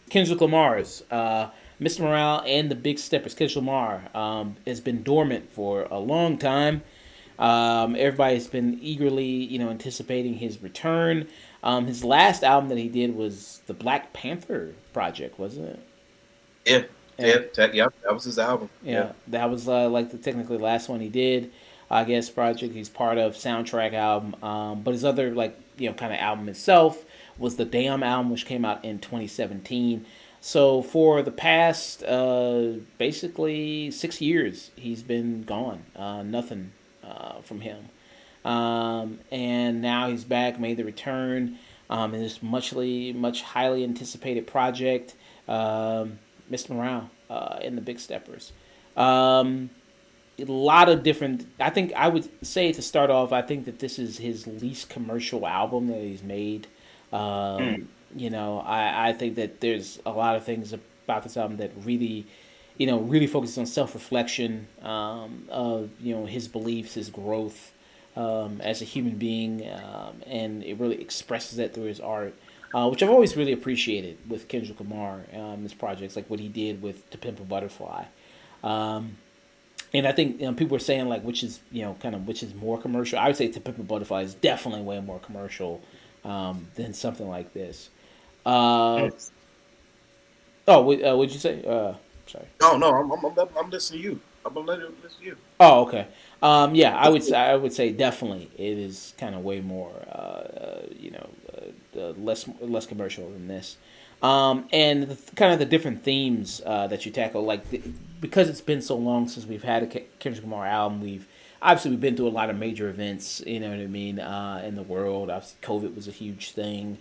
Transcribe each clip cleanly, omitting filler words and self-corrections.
Kendrick Lamar's Mr. Morale and the Big Steppers. Kendrick Lamar has been dormant for a long time. Everybody's been eagerly, anticipating his return. His last album that he did was the Black Panther project, wasn't it? Yeah, Yeah, yeah, that was his album. Yeah. yeah, that was like the technically last one he did. I guess project he's part of soundtrack album, but his other like kind of album itself was the Damn album, which came out in 2017. So for the past basically 6 years, he's been gone. Nothing from him. And now he's back, made the return in this much highly anticipated project, Mr. Morale and the Big Steppers. A lot of different. I think I would say to start off, I think that this is his least commercial album that he's made. Mm. I think that there's a lot of things about this album that really, really focuses on self reflection of his beliefs, his growth as a human being, and it really expresses that through his art. Which I've always really appreciated with Kendrick Lamar, his projects, like what he did with To Pimp a Butterfly. Um, and I think people are saying like which is kind of which is more commercial. I would say To Pimp a Butterfly is definitely way more commercial than something like this. Uh, Mm. oh, what'd you say? Sorry. No, no, I'm listening to you. I'm gonna let it listen to you. Oh, okay. Yeah, I would say definitely it is kind of way more less commercial than this. And kind of the different themes that you tackle, like because it's been so long since we've had a Kendrick Lamar album, we've been through a lot of major events. You know what I mean in the world. Obviously, COVID was a huge thing.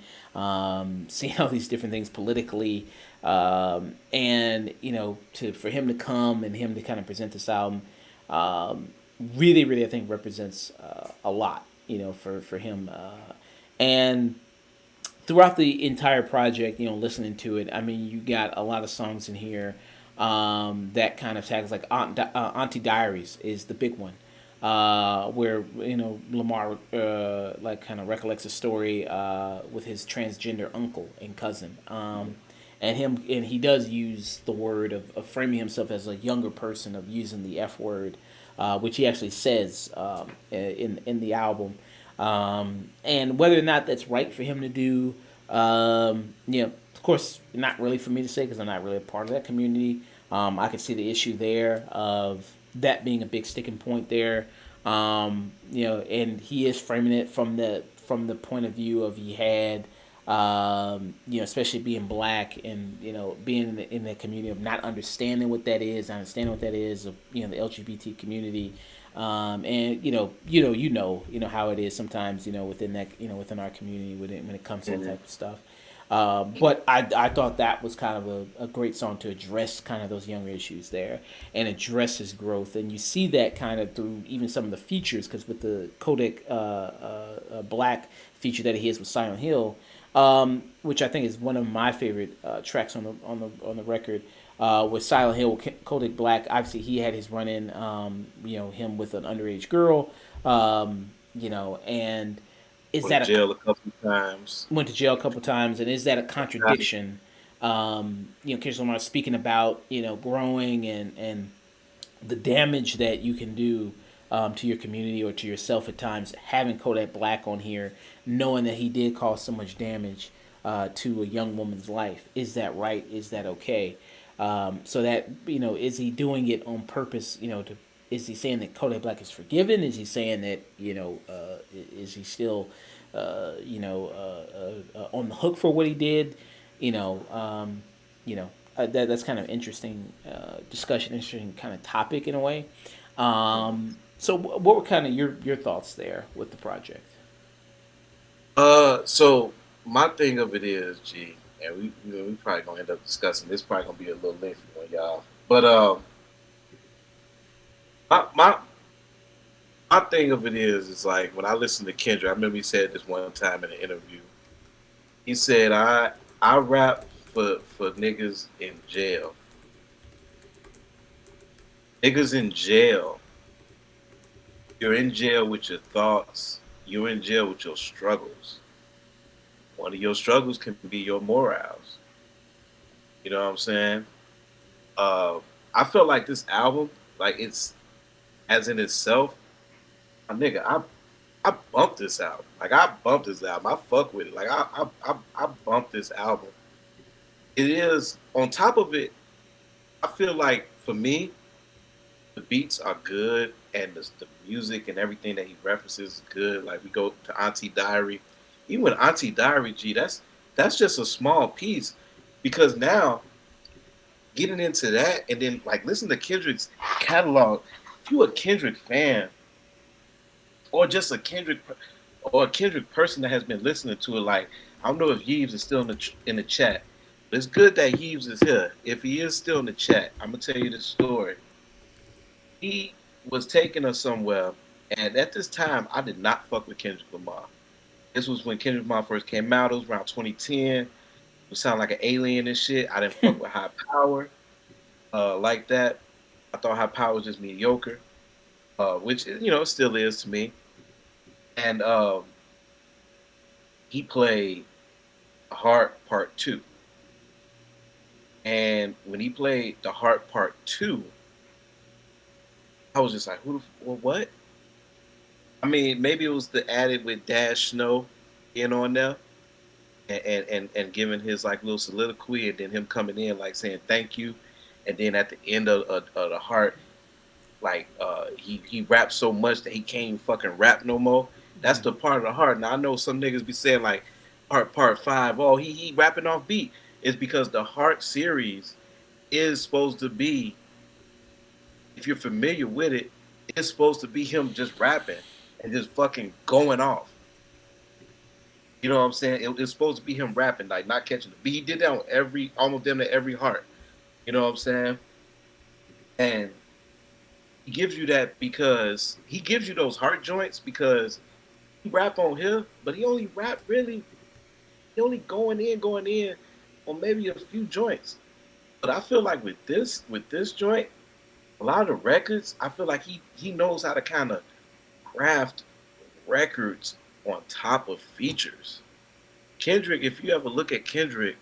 Seeing all these different things politically, and for him to come and him to kind of present this album, really, really, I think represents a lot. For him, and throughout the entire project, listening to it, I mean, you got a lot of songs in here that kind of tags like Auntie Diaries is the big one, where Lamar like kind of recollects a story with his transgender uncle and cousin, and he does use the word of framing himself as a younger person, of using the F word, which he actually says in the album. And whether or not that's right for him to do, of course, not really for me to say because I'm not really a part of that community. I could see the issue there of that being a big sticking point there. And he is framing it from the point of view of he had, especially being black and being in the community of not understanding what that is, of the LGBT community, and how it is sometimes within that within our community when it comes to that Mhm. type of stuff. But I thought that was kind of a great song to address kind of those younger issues there and address his growth. And you see that kind of through even some of the features, because with the Kodak Black feature that he has with Silent Hill, which I think is one of my favorite tracks on the record. With Silent Hill, with Kodak Black, obviously he had his run in, him with an underage girl, and is Went that to a jail a couple of times. went to jail a couple times, and is that a contradiction? Kendrick Lamar speaking about growing and the damage that you can do to your community or to yourself at times. Having Kodak Black on here, knowing that he did cause so much damage to a young woman's life, is that right? Is that okay? So that is he doing it on purpose? Is he saying that Kodak Black is forgiven? Is he saying that is he still on the hook for what he did? You know, um, that's kind of interesting discussion, interesting kind of topic in a way. So what were kind of your thoughts there with the project? So my thing of it is, G, and we probably gonna end up discussing this. Probably gonna be a little lengthy one, y'all. But my my my thing of it is like when I listen to Kendrick, I remember he said this one time in an interview. He said, I rap for niggas in jail. Niggas in jail. You're in jail with your thoughts. You're in jail with your struggles. One of your struggles can be your morals. You know what I'm saying? Uh, I felt like this album, like it's as in itself, my nigga, I bumped this album. Like I bumped this album. I fuck with it. Like I bumped this album. It is on top of it. I feel like for me, the beats are good and the music and everything that he references is good. Like we go to Auntie Diary, even with Auntie Diary, G, that's just a small piece because now getting into that and then like listen to Kendrick's catalog. If you a Kendrick fan or just a Kendrick or a Kendrick person that has been listening to it, like I don't know if Yeeves is still in the chat, but it's good that Yeeves is here. If he is still in the chat, I'm gonna tell you this story. He was taking us somewhere, and at this time, I did not fuck with Kendrick Lamar. This was when Kendrick Lamar first came out. It was around 2010. It sounded like an alien and shit. I didn't fuck with High Power like that. I thought High Power was just mediocre, which it still is to me. And he played Heart Part Two, and when he played the Heart Part Two, I was just like, well, what? I mean, maybe it was the added with Dash Snow in on there and giving his like little soliloquy and then him coming in like saying thank you. And then at the end of the Heart, like he raps so much that he can't even fucking rap no more. That's the part of the Heart. Now I know some niggas be saying like part 5, oh he rapping off beat. It's because the Heart series is supposed to be, if you're familiar with it, it's supposed to be him just rapping and just fucking going off. You know what I'm saying? It's supposed to be him rapping, like not catching the beat. He did that on almost them to every Heart. You know what I'm saying? And he gives you that because he gives you those Heart joints because he rap on here, but he only rap really, he only going in on maybe a few joints. But I feel like with this joint, a lot of the records, I feel like he knows how to kind of craft records on top of features. Kendrick, if you ever look at Kendrick,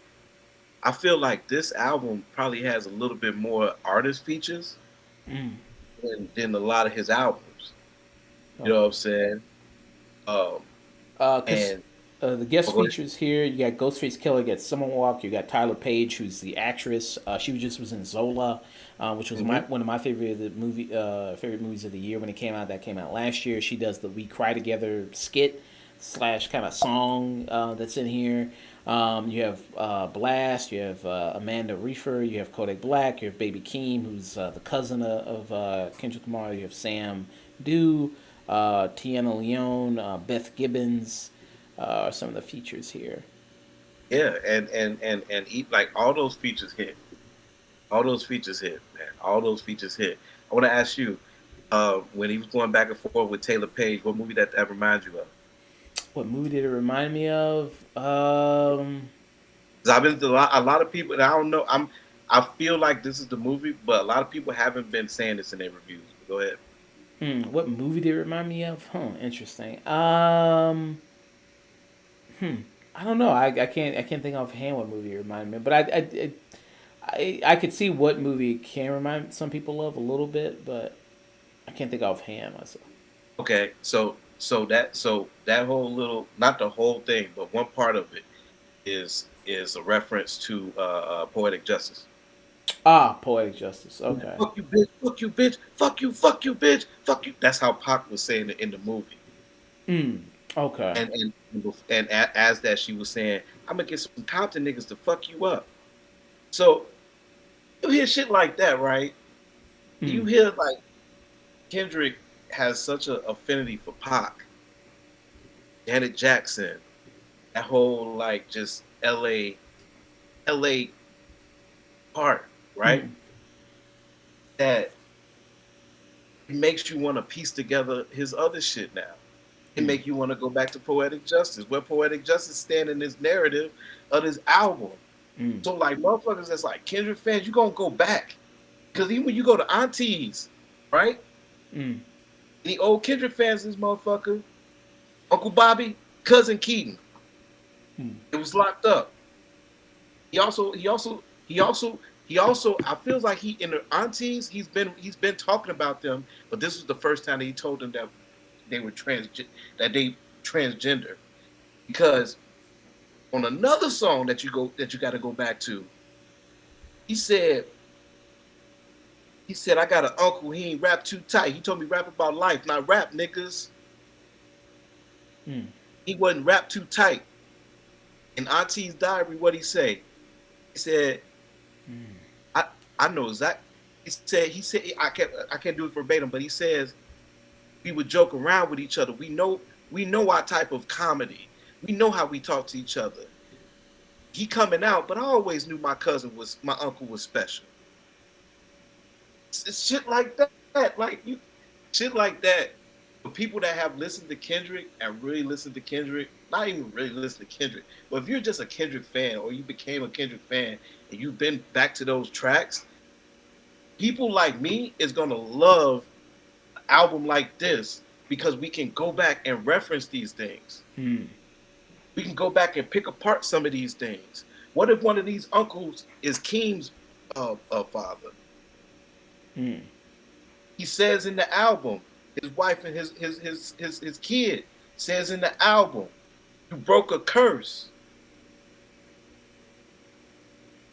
I feel like this album probably has a little bit more artist features Mm. than a lot of his albums. You know Okay. what I'm saying? Um, Because and the guest oh, go ahead. features here, you got Ghostface Killer, you got Summer Walk, you got Tyler Page, who's the actress. She just was in Zola, which was Mm-hmm. one of my favorite movies of the year when it came out. That came out last year. She does the "We Cry Together" skit slash kind of song that's in here. You have Blast, you have Amanda Reefer, you have Kodak Black, you have Baby Keem, who's the cousin of Kendrick Lamar. You have Sam Dew, Tiana Leone, Beth Gibbons, are some of the features here. Yeah, and like all those features hit. All those features hit, man. All those features hit. I want to ask you, when he was going back and forth with Taylor Page, what movie that reminds you of? What movie did it remind me of? Because I've been to a lot of people, and I don't know. I feel like this is the movie, but a lot of people haven't been saying this in their reviews. Go ahead. What movie did it remind me of? Interesting. I don't know. I can't think offhand what movie it reminded me of, but I could see what movie it can remind some people of a little bit, but I can't think offhand myself. Okay, so that whole little, not the whole thing, but one part of it is a reference to poetic justice. Ah, Poetic Justice. Okay. Fuck you, bitch. Fuck you, bitch. Fuck you, bitch. Fuck you. That's how Pac was saying it in the movie. Okay. And as that she was saying, I'm gonna get some Compton niggas to fuck you up. So you hear shit like that, right? You hear like Kendrick has such an affinity for Pac, Janet Jackson, that whole like just LA part, right? That it makes you want to piece together his other shit now. It make you want to go back to Poetic Justice, where Poetic Justice stand in this narrative of this album. Mm. So like motherfuckers that's like Kendrick fans, you gonna go back. Cause even when you go to aunties, right? Mm. The old Kendrick fans, this motherfucker, Uncle Bobby, cousin Keaton, Mm. it was locked up. He also I feels like he in the aunties, he's been talking about them, but this was the first time that he told them that they were that they transgender. Because on another song that you gotta go back to, he said, I got an uncle, he ain't rap too tight. He told me rap about life, not rap niggas. Mm. He wasn't rap too tight. In Auntie's diary, what he say? He said, I I know exactly. He said I can't do it verbatim, but he says we would joke around with each other. We know our type of comedy. We know how we talk to each other. He coming out, but I always knew my uncle was special. It's shit like that. Like you shit like that. For people that have listened to Kendrick and really listened to Kendrick, not even really listen to Kendrick, but if you're just a Kendrick fan or you became a Kendrick fan and you've been back to those tracks, people like me is gonna love an album like this because we can go back and reference these things. Mm. We can go back and pick apart some of these things. What if one of these uncles is Keem's father? Mm. He says in the album, his wife and his kid says in the album, "You broke a curse."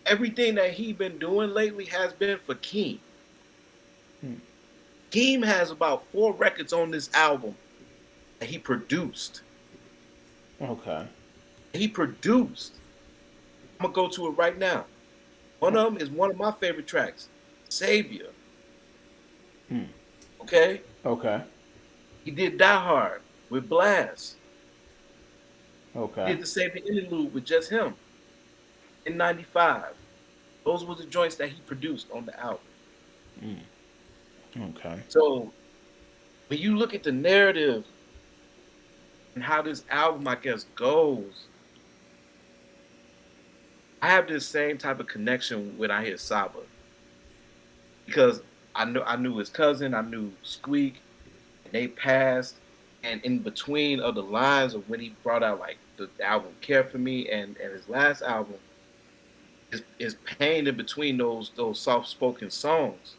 Everything that he been doing lately has been for Keem. Mm. Keem has about 4 records on this album that he produced. Okay. He produced. I'm gonna go to it right now. One of them is one of my favorite tracks, Savior. Mm. Okay, Okay. he did Die Hard with Blast. He Okay. did the Savior interlude with just him in '95. Those were the joints that he produced on the album. Mm. Okay. So when you look at the narrative and how this album, I guess, goes, I have this same type of connection when I hear Saba because I knew his cousin, I knew Squeak, and they passed, and in between of the lines of when he brought out like the album "Care for Me" and his last album is pain in between those soft spoken songs.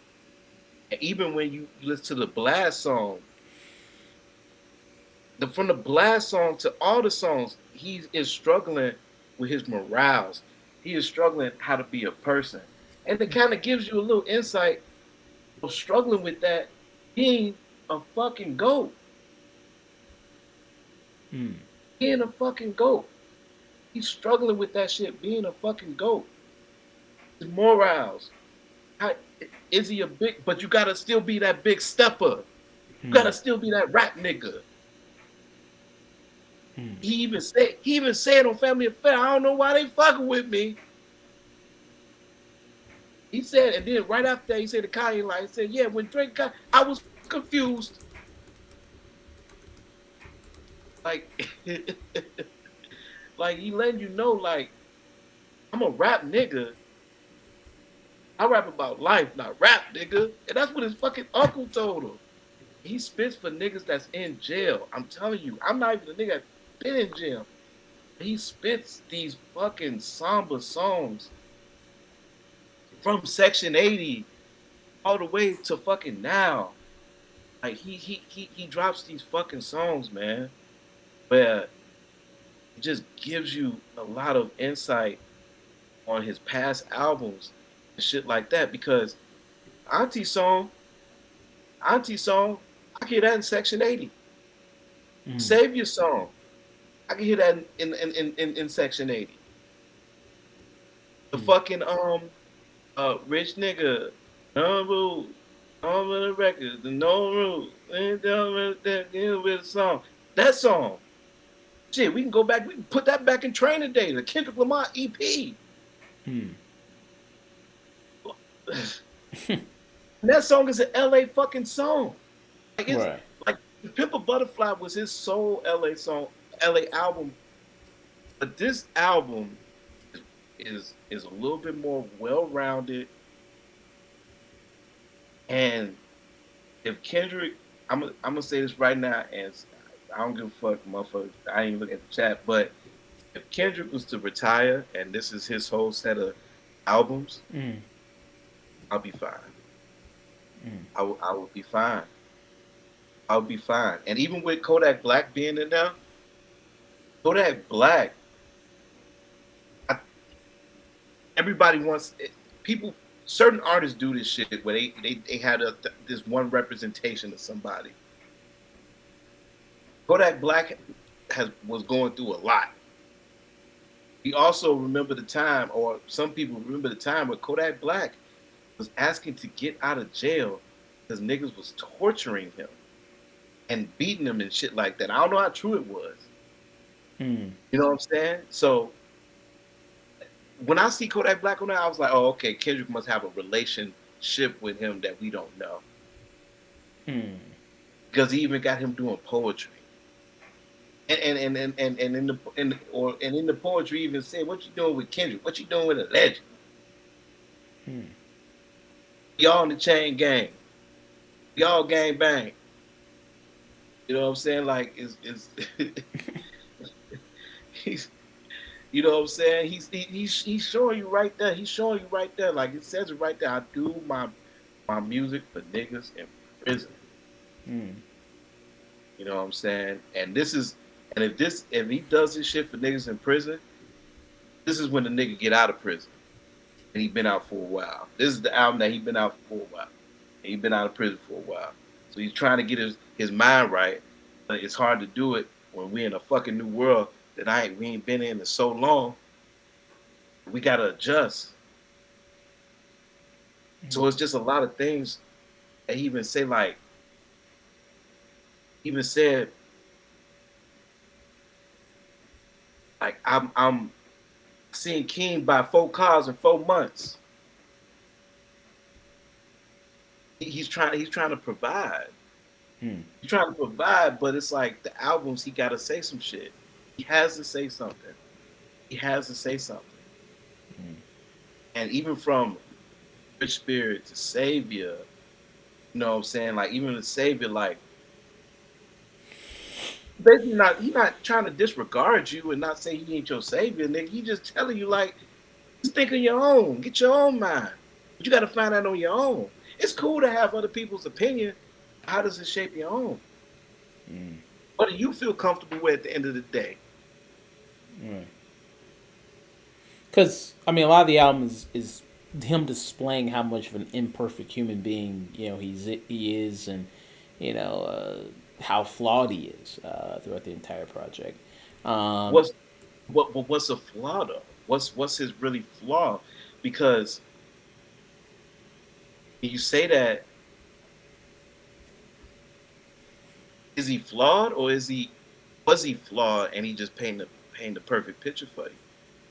And even when you listen to the Blast song, from the Blast song to all the songs, he is struggling with his morals. He is struggling how to be a person, and it kind of gives you a little insight of struggling with that being a fucking goat, Mm. being a fucking goat. He's struggling with that shit, being a fucking goat. His morals. How, is he a big? But you gotta still be that big stepper. You Mm. gotta still be that rap nigga. Mm. He even said on Family Affair, I don't know why they fucking with me. He said, and then right after that, he said to Kanye, like, he said, yeah, when Drake got, I was confused. Like, like he letting you know, like, I'm a rap nigga. I rap about life, not rap, nigga. And that's what his fucking uncle told him. He spits for niggas that's in jail. I'm telling you, I'm not even a nigga that's been in jail. He spits these fucking somber songs from Section 80 all the way to fucking now. Like he drops these fucking songs, man, where it just gives you a lot of insight on his past albums and shit like that. Because Auntie song, Auntie song, I can hear that in Section 80. Mm. Savior song, I can hear that in Section 80. The Mm. fucking rich nigga, no rules, on the record, the no rules, ain't that with a song. That song, shit, we can go back, we can put that back in training day, the Kendrick Lamar EP. Mm. And that song is an LA fucking song. Like it's Right. like Pimp a Butterfly was his sole LA song, LA album. But this album is a little bit more well rounded. And if Kendrick, I'm gonna say this right now, and I don't give a fuck, motherfucker. I ain't even look at the chat, but if Kendrick was to retire and this is his whole set of albums, Mm. I'll be fine. Mm. I would be fine. I would be fine. And even with Kodak Black being in there, Kodak Black, I, everybody wants people. Certain artists do this shit where they had this one representation of somebody. Kodak Black was going through a lot. We also remember the time, or some people remember the time where Kodak Black was asking to get out of jail because niggas was torturing him and beating him and shit like that. I don't know how true it was. Mm. You know what I'm saying? So when I see Kodak Black on there, I was like, oh, okay, Kendrick must have a relationship with him that we don't know. Mm. Because he even got him doing poetry. And in the poetry even said, what you doing with Kendrick? What you doing with a legend? Mm. Y'all in the chain gang. Y'all gang bang. You know what I'm saying? Like it's he's you know what I'm saying? He's showing you right there. He's showing you right there. Like it says it right there. I do my music for niggas in prison. Mm. You know what I'm saying? And if he does this shit for niggas in prison, this is when the nigga get out of prison. And he been out for a while. This is the album that he been out for a while. And he been out of prison for a while. So he's trying to get his mind right. But it's hard to do it when we in a fucking new world that we ain't been in so long. We gotta adjust. So it's just a lot of things that he even say like even said like I'm seeing King buy 4 cars in 4 months. He's trying to provide. Mm. He's trying to provide, but it's like the albums he gotta say some shit. He has to say something. He has to say something. Mm. And even from Rich Spirit to Savior, you know what I'm saying? Like even the Savior, like basically not he not trying to disregard you and not say he ain't your savior, nigga. He just telling you like just think on your own, get your own mind. But you gotta find out on your own. It's cool to have other people's opinion. How does it shape your own? Mm. What do you feel comfortable with at the end of the day? Mm. Because I mean, a lot of the album is him displaying how much of an imperfect human being he is, and how flawed he is throughout the entire project. Um, What's what's a flaw though? What's his really flaw? Because you say that is he flawed or is he was he flawed and he just paint the perfect picture for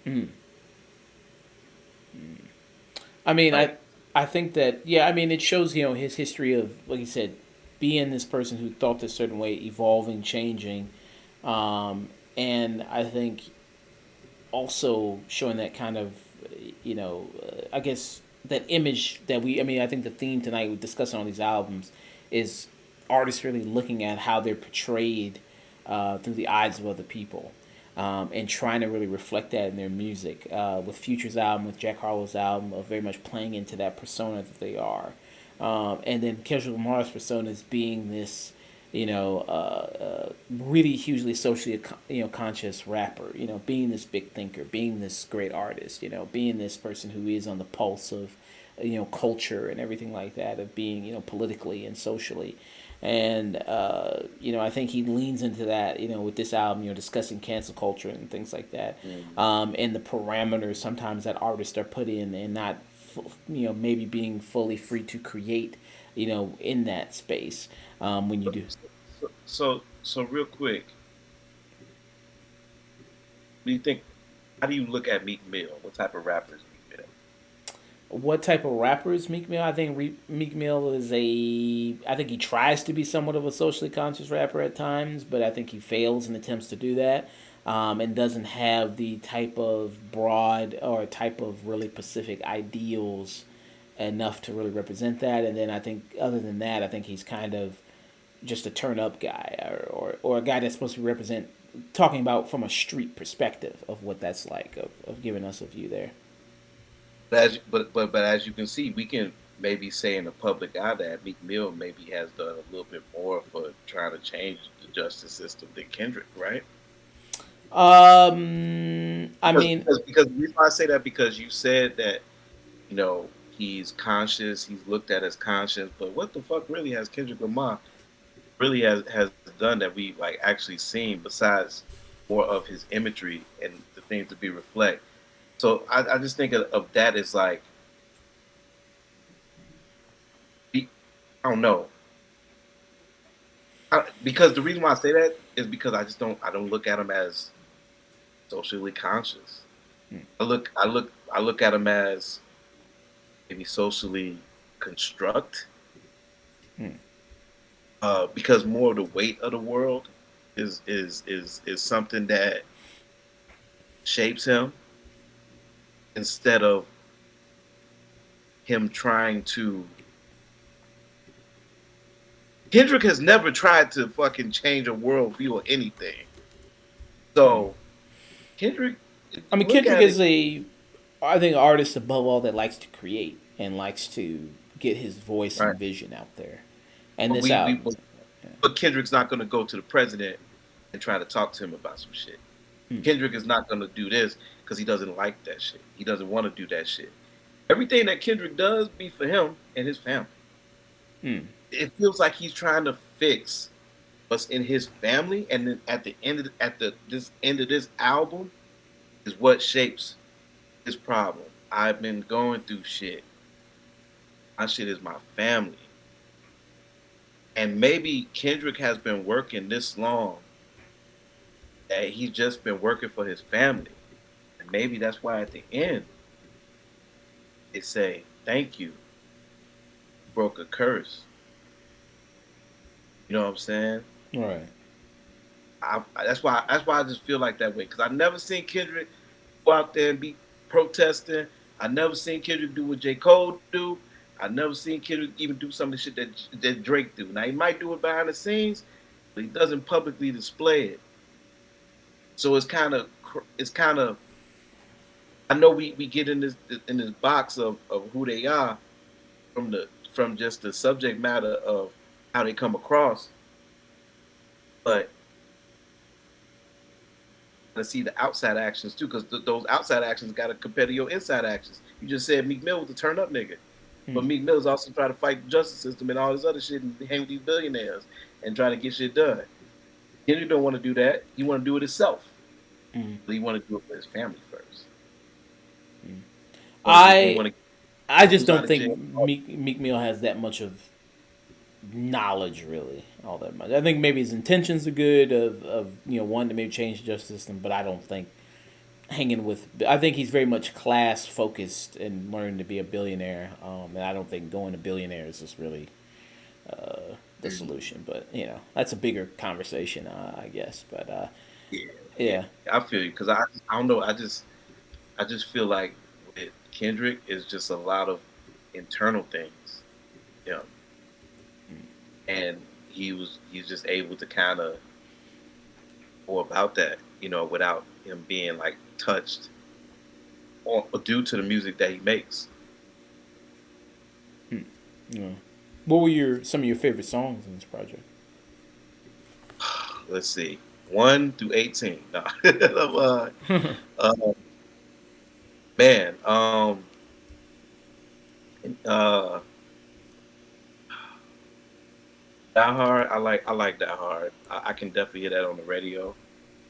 you? mm, I mean, Like I think that I mean, it shows his history of, like you said, being this person who thought this certain way, evolving, changing, and I think also showing that kind of I guess that image that I mean, I think the theme tonight we're discussing on these albums is artists really looking at how they're portrayed through the eyes of other people, and trying to really reflect that in their music. With Future's album, with Jack Harlow's album, of very much playing into that persona that they are, and then Kendrick Lamar's persona is being this really hugely socially conscious rapper, being this big thinker, being this great artist, being this person who is on the pulse of culture and everything like that, of being politically and socially. And I think he leans into that with this album, discussing cancel culture and things like that, mm, and the parameters sometimes that artists are put in, and not maybe being fully free to create in that space, when you do. so real quick, do you think how do you look at Meek Mill? What type of rapper is Meek Mill? What type of rapper is Meek Mill? I think Meek Mill is I think he tries to be somewhat of a socially conscious rapper at times, but I think he fails in attempts to do that. and doesn't have the type of broad or type of really specific ideals enough to really represent that. And then I think, other than that, I think he's kind of just a turn up guy, or a guy that's supposed to represent, talking about from a street perspective of what that's like, of giving us a view there. But as you can see, we can maybe say in the public eye that Meek Mill maybe has done a little bit more for trying to change the justice system than Kendrick, right? I Because mean, because, because the reason why I say that, because you said that he's conscious, he's looked at as conscious, but what the fuck really has Kendrick Lamar really has done that we like actually seen besides more of his imagery and the things to be reflect. So I just think of that as like I don't know. Because the reason why I say that is because I don't look at him as socially conscious. I look at him as maybe socially construct. Because more of the weight of the world is something that shapes him instead of him trying to. Kendrick has never tried to fucking change a worldview or anything. So Kendrick, if I you mean, look Kendrick at is it, I think, artist above all that likes to create and likes to get his voice right? and vision out there. And But this we album, but Kendrick's not going to go to the president and try to talk to him about some shit. Kendrick is not going to do this because he doesn't like that shit. He doesn't want to do that shit. Everything that Kendrick does be for him and his family. It feels like he's trying to fix what's in his family, and then at the end of this end of this album is what shapes his problem. I've been going through shit. My shit is my family. And maybe Kendrick has been working this long that he's just been working for his family. And maybe that's why at the end they say, thank you, broke a curse. You know what I'm saying? right? That's why I just feel like that way. Because I never seen Kendrick go out there and be protesting. I never seen Kendrick do what J. Cole do. I never seen Kendrick even do some of the shit that Drake do. Now he might do it behind the scenes, but he doesn't publicly display it. So it's kind of I know we get in this box of who they are from just the subject matter of how they come across, but to see the outside actions too, because those outside actions got to compare to your inside actions. You just said Meek Mill was a turn up nigga, but Meek Mill is also trying to fight the justice system and all this other shit and hang with these billionaires and trying to get shit done. Henry don't want to do that. He want to do it himself, but he want to do it for his family first. He I want to I just get don't out of jail. think Meek Mill has that much of knowledge, really, all that much. I think maybe his intentions are good, of wanting to maybe change the justice system, but I don't think hanging with. I think he's very much class focused and learning to be a billionaire. And I don't think going to billionaires is really the solution. But that's a bigger conversation, I guess. But Yeah, yeah, yeah, I feel you because I don't know. I just feel like with Kendrick is just a lot of internal things. Yeah, and he's just able to kind of go about that, without him being like touched or due to the music that he makes. yeah. What were some of your favorite songs in this project? Let's see, 1 through 18. No. uh, man, uh, Die Hard. I like Die Hard. I can definitely hear that on the radio.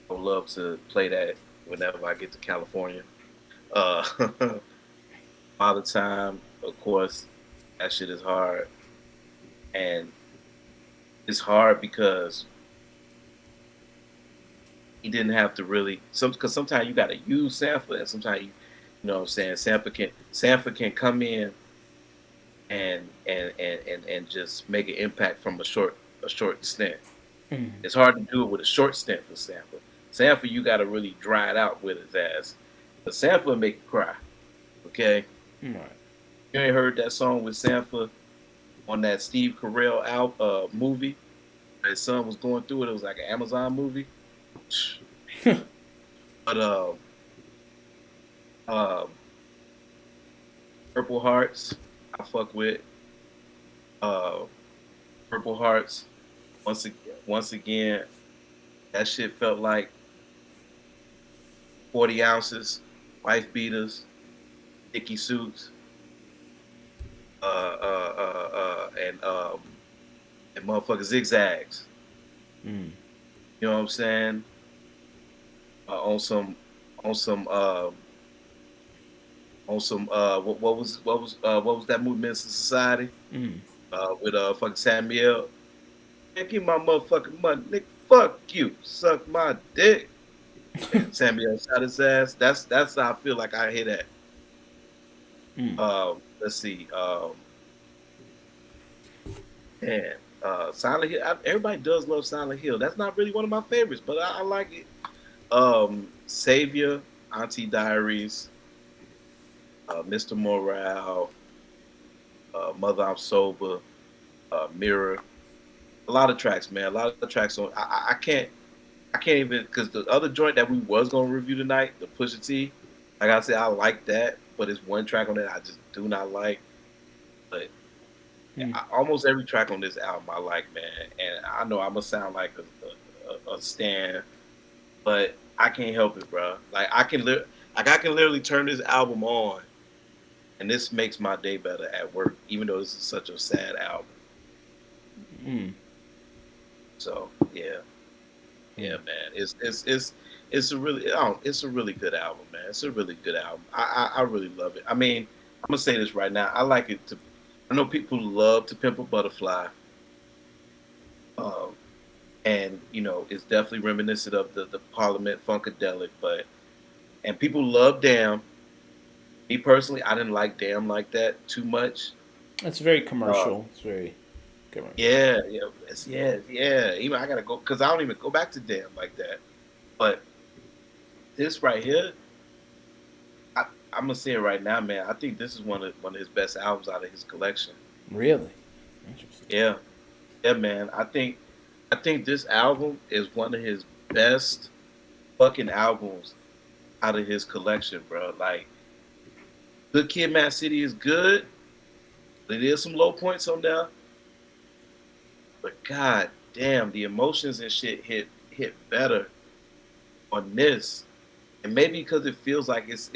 I would love to play that whenever I get to California. Uh, all the time, of course, that shit is hard, and it's hard because he didn't have to really because sometimes you got to use sampler, and sometimes you know what I'm saying, sampler can come in and just make an impact from a short stint. It's hard to do it with a short stint for sampler. Sanford, you got to really dry it out with his ass. But Sanford make you cry. Okay, Right. you ain't heard that song with Sanford on that Steve Carell movie. His son was going through it. It was like an Amazon movie. But um, Purple Hearts, I fuck with. Uh, Purple Hearts. Once again, that shit felt like 40 ounces, wife beaters, Dickie suits, and motherfucking zigzags. Mm. You know what I'm saying? On some, on some, what was that movie, Minister Society? Mm. With fucking Samuel. Man, give my motherfucking money, nigga. Fuck you, suck my dick. And Samuel shot his ass. That's how I feel like I hear that. Mm. Let's see. Man, Silent Hill. Everybody does love Silent Hill. That's not really one of my favorites, but I like it. Savior, Auntie Diaries, Mr. Morale, Mother I'm Sober, Mirror. A lot of tracks, man. A lot of tracks on. I can't even because the other joint that we was gonna review tonight, the Pusha T. Like I said, I like that, but it's one track on it I just do not like. But Mm. almost every track on this album I like, man. And I know I'm gonna sound like a stan, but I can't help it, bro. Like I can literally turn this album on, and this makes my day better at work, even though this is such a sad album. Mm. So yeah, Mm. yeah, man. It's a really it's a really good album, man. It's a really good album. I really love it. I mean, I'm gonna say this right now. I like it to. I know people love To Pimp a Butterfly, um, and you know it's definitely reminiscent of the Parliament Funkadelic, but and people love Damn. Me personally, I didn't like Damn like that too much. It's very Uh, commercial. It's very commercial. yeah, yeah. Even I gotta go because I don't even go back to Damn like that. But this right here, I, I'm gonna say it right now, man. I think this is one of his best albums out of his collection. Really interesting. Yeah, yeah, man. I think this album is one of his best fucking albums out of his collection, bro. Like, Good Kid, Mad City is good. There is some low points on there, but god damn, the emotions and shit hit better on this. And maybe because it feels like it's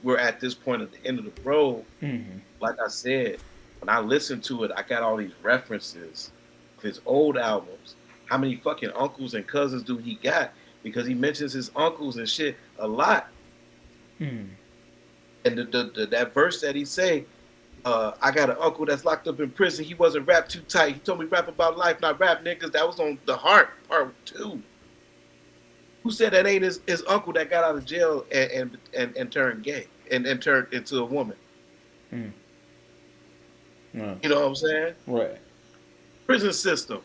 we're at this point at the end of the road. Mm-hmm. Like I said, when I listened to it, I got all these references of his old albums. How many fucking uncles and cousins do he got? Because he mentions his uncles and shit a lot. Mm. And that verse that he say, I got an uncle that's locked up in prison. He wasn't rap too tight. He told me rap about life, not rap niggas. That was on the Heart Part 2. Who said that ain't his uncle that got out of jail and turned gay and turned into a woman? Mm. No. You know what I'm saying? Right. Prison system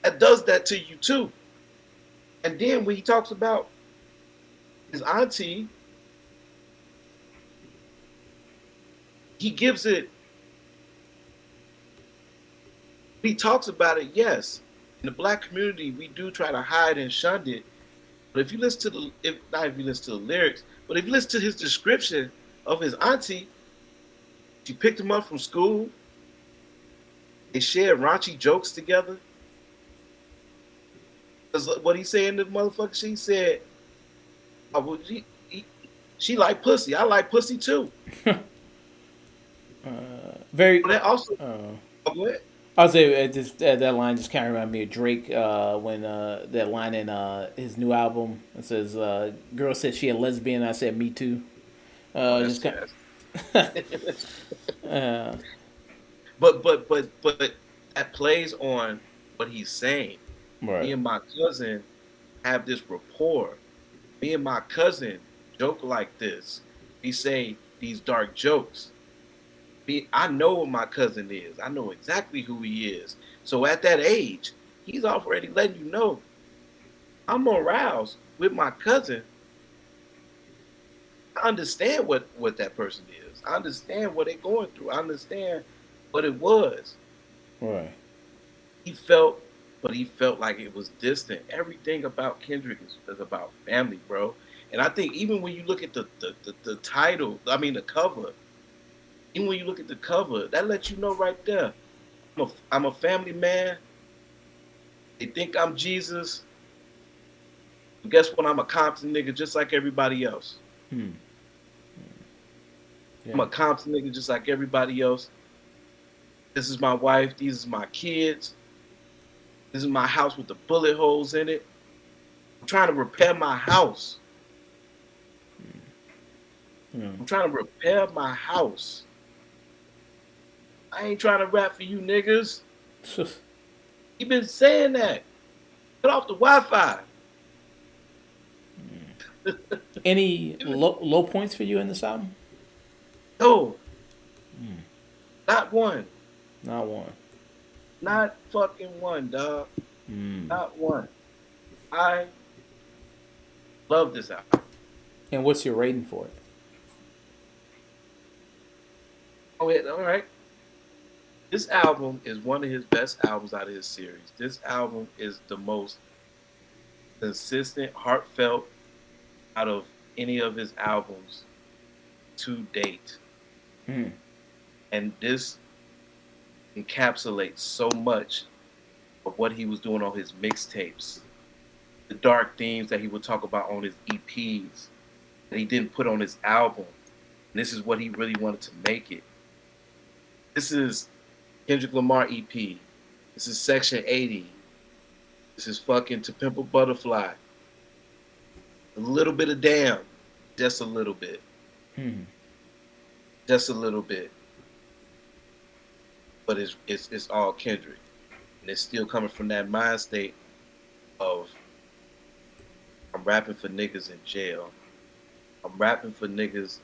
that does that to you too. And then when he talks about his auntie, he gives it. He talks about it. Yes, in the black community, we do try to hide and shun it. But if you listen to if not if you listen to the lyrics, but if you listen to his description of his auntie, she picked him up from school. They shared raunchy jokes together. Because what he said in the motherfucker, she said, oh, well, she like pussy. I like pussy too. Very. But that also, Uh, oh, go ahead. I'll say just that line just kind of reminded me of Drake when that line in his new album it says, "Girl said she a lesbian." I said, "Me too." Oh, Just that's kind. yes. Uh, But that plays on what he's saying. Me right. and my cousin have this rapport. Me and my cousin joke like this. We say these dark jokes. I know what my cousin is. I know exactly who he is. So at that age, he's already letting you know I'm aroused with my cousin. I understand what that person is. I understand what they're going through. I understand what it was. Right. He felt, but he felt like it was distant. Everything about Kendrick is about family, bro. And I think even when you look at the title, I mean the cover, even when you look at the cover, that lets you know right there. I'm a family man. They think I'm Jesus. But guess what? I'm a Compton nigga just like everybody else. Hmm. I'm Yeah. a Compton nigga just like everybody else. This is my wife. These are my kids. This is my house with the bullet holes in it. I'm trying to repair my house. Yeah. I'm trying to repair my house. I ain't trying to rap for you niggas. He been saying that. Cut off the Wi-Fi. Any low points for you in this album? No, not one. Not one. Not fucking one, dog. Mm. Not one. I love this album. And what's your rating for it? Oh, yeah, all right. This album is one of his best albums out of his series. This album is the most consistent, heartfelt out of any of his albums to date. Mm. And this encapsulates so much of what he was doing on his mixtapes, the dark themes that he would talk about on his EPs that he didn't put on his album. And this is what he really wanted to make it. This is Kendrick Lamar EP. This is Section 80. This is fucking To Pimp a Butterfly. A little bit of Damn. Just a little bit. Mm. Just a little bit. But it's all Kendrick. And it's still coming from that mind state of I'm rapping for niggas in jail. I'm rapping for niggas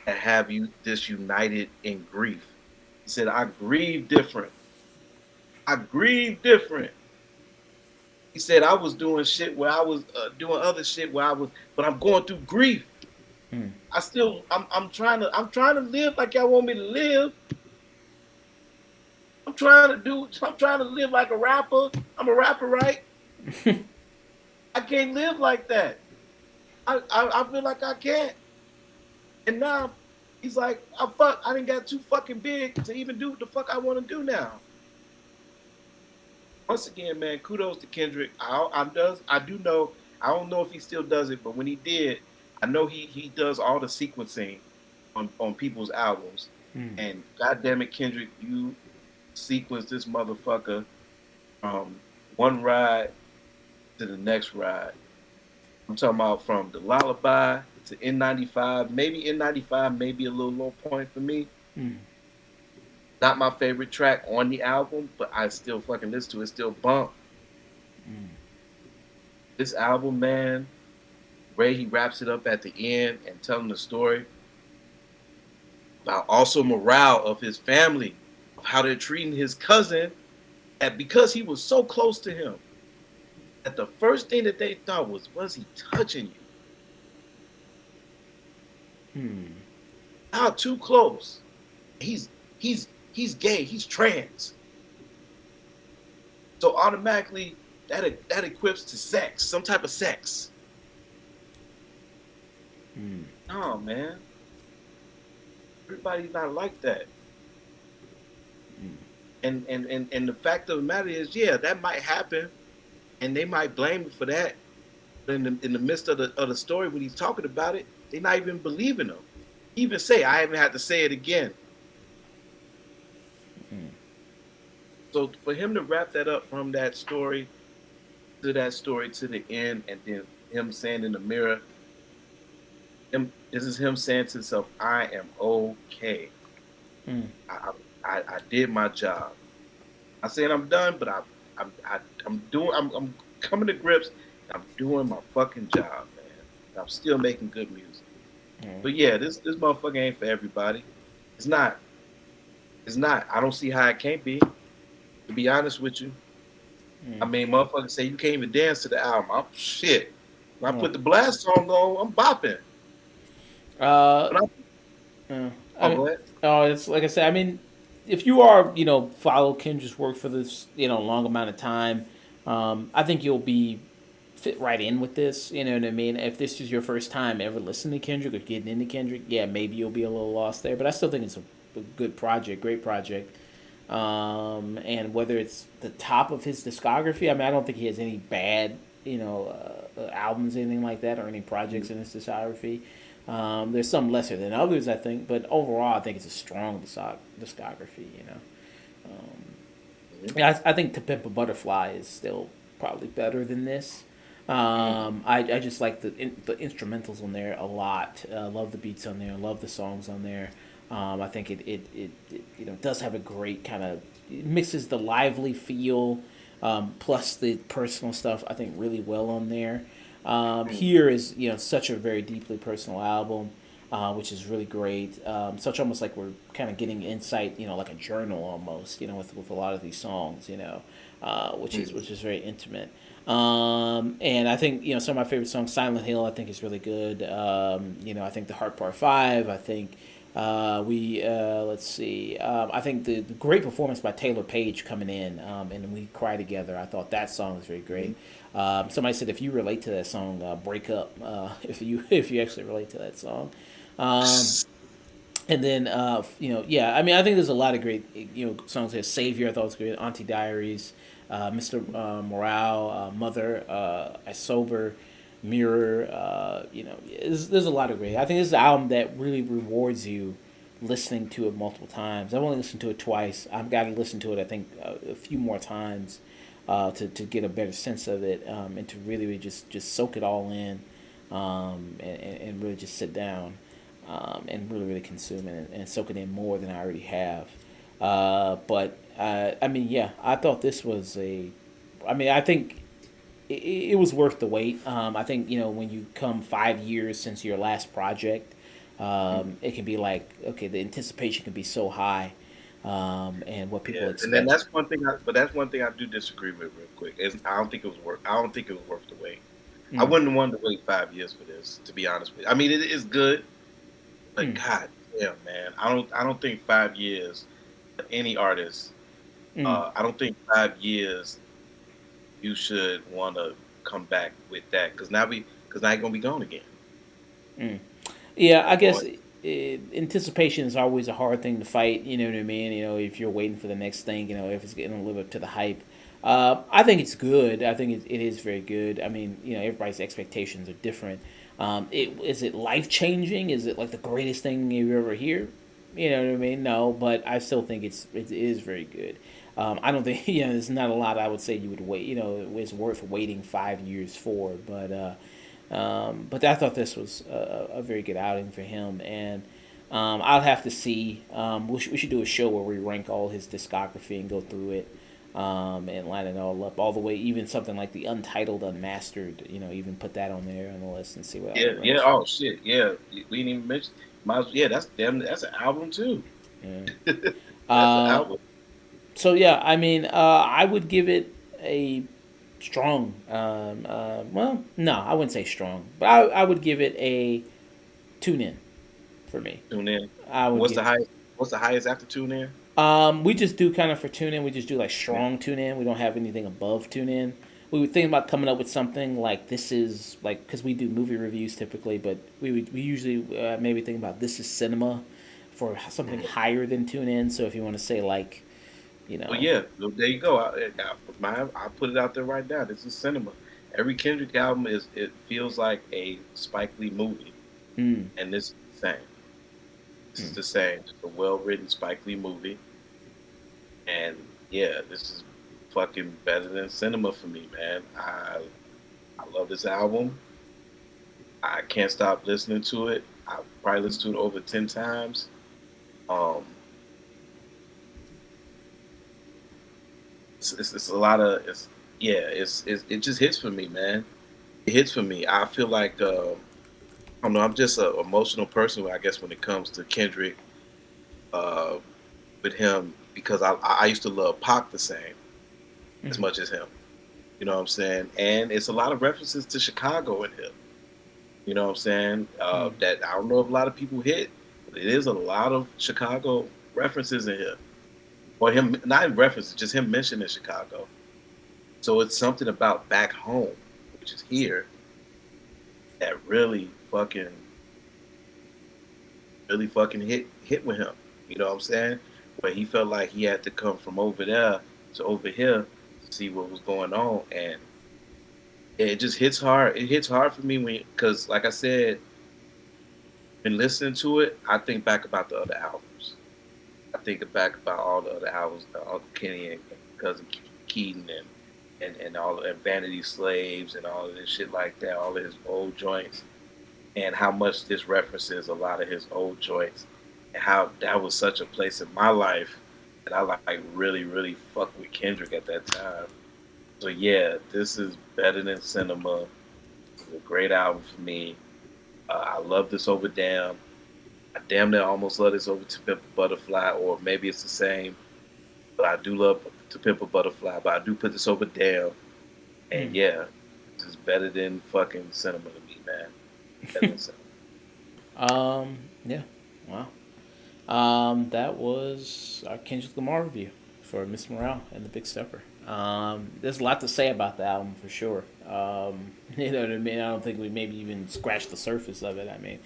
that have you disunited in grief. He said, I grieve different. I grieve different. He said, I was doing shit where I was doing other shit where I was, but I'm going through grief. Mm. I'm trying to live like y'all want me to live. I'm trying to live like a rapper. I'm a rapper, right? I can't live like that. I feel like I can't. And now he's like, I didn't got too fucking big to even do what the fuck I want to do now. Once again, man, kudos to Kendrick. I do know. I don't know if he still does it, but when he did, I know he does all the sequencing on people's albums. Mm. And goddamn it, Kendrick, you sequence this motherfucker from one ride to the next ride. I'm talking about from the Lullaby to N95. Maybe N95, maybe a little low point for me. Mm. Not my favorite track on the album, but I still fucking listen to it. Still bump. Mm. This album, man, Ray, he wraps it up at the end and telling the story about also morale of his family, of how they're treating his cousin, and because he was so close to him, that the first thing that they thought was he touching you? Mm. Not too close. He's gay. He's trans. So automatically that equips to sex, some type of sex. Mm. No, man. Everybody's not like that. And the fact of the matter is, yeah, that might happen, and they might blame him for that. But in the midst of the story, when he's talking about it, they're not even believing him. He even say, I haven't had to say it again. Mm. So for him to wrap that up from that story to the end, and then him saying in the mirror, this is him saying to himself, I am okay. Mm. I did my job. I saying I'm done, but I'm coming to grips. I'm doing my fucking job, man. I'm still making good music. Mm. But yeah, this motherfucker ain't for everybody. It's not. It's not. I don't see how it can't be. To be honest with you, I mean, motherfuckers say you can't even dance to the album. I'm shit. When I Oh. put the blast song on, I'm bopping. Uh, When I, uh, I oh, mean, go ahead. it's like I said. I mean, if you are, follow Kendra's work for this, long amount of time, I think you'll be fit right in with this. You know what I mean? If this is your first time ever listening to Kendrick or getting into Kendrick, yeah, maybe you'll be a little lost there. But I still think it's a good project, great project. And whether it's the top of his discography, I mean, I don't think he has any bad, albums, anything like that, or any projects in his discography. There's some lesser than others, I think, but overall, I think it's a strong discography. Mm-hmm. Yeah, I think To Pimp a Butterfly is still probably better than this. Mm-hmm. I just like the instrumentals on there a lot. Love the beats on there. Love the songs on there. I think it does have a great kind of, it mixes the lively feel, plus the personal stuff, I think, really well on there. Here is, such a very deeply personal album, which is really great. Such almost like we're kind of getting insight, like a journal almost, with a lot of these songs, which is very intimate. And I think, some of my favorite songs, Silent Hill, I think is really good. I think The Heart Part Five. I think we let's see. I think the great performance by Taylor Page coming in, and We Cry Together. I thought that song was very great. Somebody said if you relate to that song, break up. If you actually relate to that song. Um, and then, yeah, I mean, I think there's a lot of great, songs here. Savior, I thought was great. Auntie Diaries, Mr. Morale, Mother, I Sober, Mirror. There's a lot of great. I think this is an album that really rewards you listening to it multiple times. I've only listened to it twice. I've got to listen to it, I think, a few more times to get a better sense of it, and to really just soak it all in, and really just sit down, and really consume it and soak it in more than I already have. But I mean, yeah, I thought this was a. I mean, I think it was worth the wait. I think when you come 5 years since your last project, it can be like, okay, the anticipation can be so high, and what people Yeah, and then expect. that's one thing. But that's one thing I do disagree with real quick. Is I don't think it was worth. I don't think it was worth the wait. I Mm, wouldn't want to wait 5 years for this. To be honest with you, I mean it is good, but mm, god damn, man, I don't think 5 years any artist. mm, I don't think 5 years you should want to come back with that because now you're gonna be gone again. mm. Yeah, I Boy, guess anticipation is always a hard thing to fight. You know what I mean? If you're waiting for the next thing, if it's going to live up to the hype. I think it's good. I think it is very good. I mean, everybody's expectations are different. Is it life changing? Is it like the greatest thing you ever hear? You know what I mean? No, but I still think it is very good. I don't think there's not a lot I would say you would wait. It's worth waiting 5 years for, but I thought this was a very good outing for him, and I'll have to see. We should do a show where we rank all his discography and go through it, and line it all up, all the way, even something like the Untitled Unmastered. Even put that on there on the list and see what yeah, it yeah. ranks. Oh shit, yeah. We didn't even mention. Yeah, that's damn. That's an album too. Yeah. That's an Uh, album. so yeah, I mean, I would give it a strong. Well, no, I wouldn't say strong, but I would give it a tune in for me. Tune in. I would What's give. the highest? What's the highest after tune in? We just do kind of for tune in. We just do like Yeah. strong tune in. We don't have anything above tune in. We would think about coming up with something like this is like, because we do movie reviews typically, but we usually maybe think about this is cinema for something higher than tune in. So if you want to say like, you Well, know, yeah. Well, there you go. I put it out there right now. This is cinema. Every Kendrick album is it feels like a Spike Lee movie, mm, and this is the same. This is mm. the same. It's a well written Spike Lee movie, and yeah, this is fucking better than cinema for me, man. I love this album. I can't stop listening to it. I probably listened to it over 10 times. Um, it's a lot of it's yeah. It just hits for me, man. It hits for me. I feel like I don't know. I'm just an emotional person, I guess, when it comes to Kendrick. Uh, with him because I used to love Pac the same as Mm. much as him. You know what I'm saying? And it's a lot of references to Chicago in here. You know what I'm saying? Hmm. That I don't know if a lot of people hit, but it is a lot of Chicago references in here. Or him, not in references, just him mentioning Chicago. So it's something about back home, which is here, that really fucking hit with him. You know what I'm saying? Where he felt like he had to come from over there to over here to see what was going on, and it just hits hard. It hits hard for me when, because like I said, when listening to it, I think back about the other albums. I think back about all the other albums, Uncle Kenny and Cousin Keaton and all and Vanity Slaves and all of this shit like that, all of his old joints, and how much this references a lot of his old joints, and how that was such a place in my life that I like really fucked with Kendrick at that time. So yeah, this is better than Cinema. It's a great album for me. I love this over Damn. I damn near almost love this over To Pimp a Butterfly, or maybe it's the same, but I do love To Pimp a Butterfly. But I do put this over Damn, and yeah, this is better than fucking Cinema to me, man. Better than Cinema. Yeah. Wow. That was our Kendrick Lamar review for Mr. Morale and the Big Stepper. There's a lot to say about the album for sure. You know what I mean? I don't think we maybe even scratched the surface of it. I mean,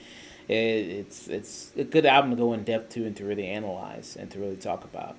it's a good album to go in depth to and to really analyze and to really talk about.